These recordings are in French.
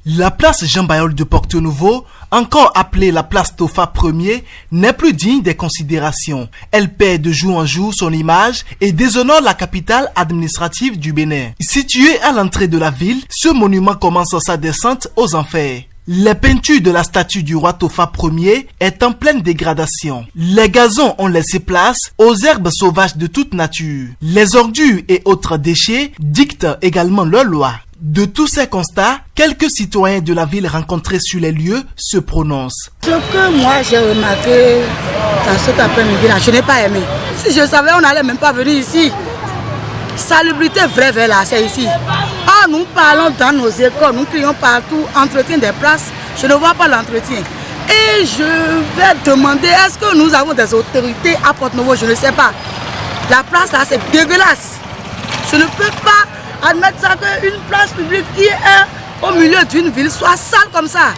La place Jean-Bayol de Porto-Novo, encore appelée la place Tofa Ier, n'est plus digne des considérations. Elle perd de jour en jour son image et déshonore la capitale administrative du Bénin. Situé à l'entrée de la ville, ce monument commence sa descente aux enfers. Les peintures de la statue du roi Tofa Ier est en pleine dégradation. Les gazons ont laissé place aux herbes sauvages de toute nature. Les ordures et autres déchets dictent également leurs lois. De tous ces constats, quelques citoyens de la ville rencontrés sur les lieux se prononcent. Ce que moi j'ai remarqué dans cet après-midi-là, je n'ai pas aimé. Si je savais, on n'allait même pas venir ici. Salubrité vraie, là, c'est ici. Ah, nous parlons dans nos écoles, nous crions partout, entretien des places, je ne vois pas l'entretien. Et je vais demander, est-ce que nous avons des autorités à Porto-Novo? Je ne sais pas. La place là, c'est dégueulasse. Je ne peux pas admettre ça qu'une place publique qui est au milieu d'une ville soit sale comme ça.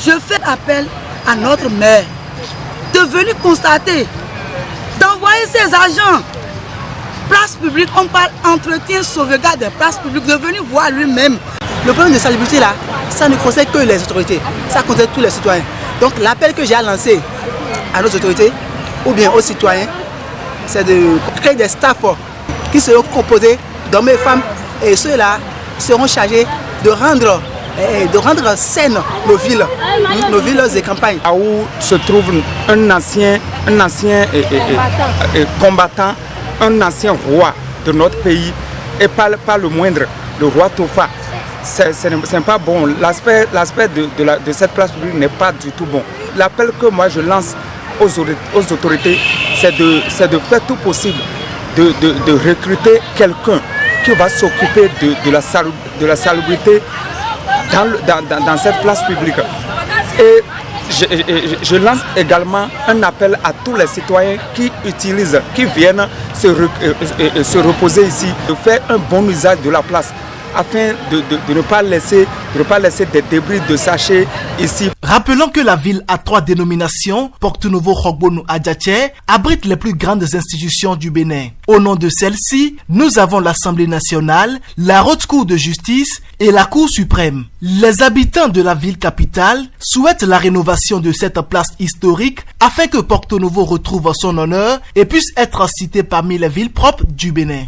Je fais appel à notre maire de venir constater, d'envoyer ses agents. Place publique, on parle entretien, sauvegarde des places publiques, de venir voir lui-même. Le problème de salubrité là, ça ne concerne que les autorités, ça concerne tous les citoyens. Donc l'appel que j'ai à lancer à nos autorités ou bien aux citoyens, c'est de créer des staffs qui seront composés d'hommes et femmes, et ceux-là seront chargés de rendre saines nos villes et campagnes. Là où se trouve un ancien combattant, un ancien roi de notre pays, et pas le moindre, le roi Tofa. C'est pas bon. L'aspect de cette place publique n'est pas du tout bon. L'appel que moi je lance aux autorités, c'est de faire tout possible de recruter quelqu'un qui va s'occuper de la salubrité dans cette place publique. Et je lance également un appel à tous les citoyens qui viennent se reposer ici, de faire un bon usage de la place, afin de ne pas laisser des débris de sachets ici. Rappelons que la ville a 3 dénominations, Porto-Novo, Rogbonu, Adjaché, abrite les plus grandes institutions du Bénin. Au nom de celles-ci, nous avons l'Assemblée nationale, la Haute Cour de justice et la Cour suprême. Les habitants de la ville capitale souhaitent la rénovation de cette place historique afin que Porto-Novo retrouve son honneur et puisse être cité parmi les villes propres du Bénin.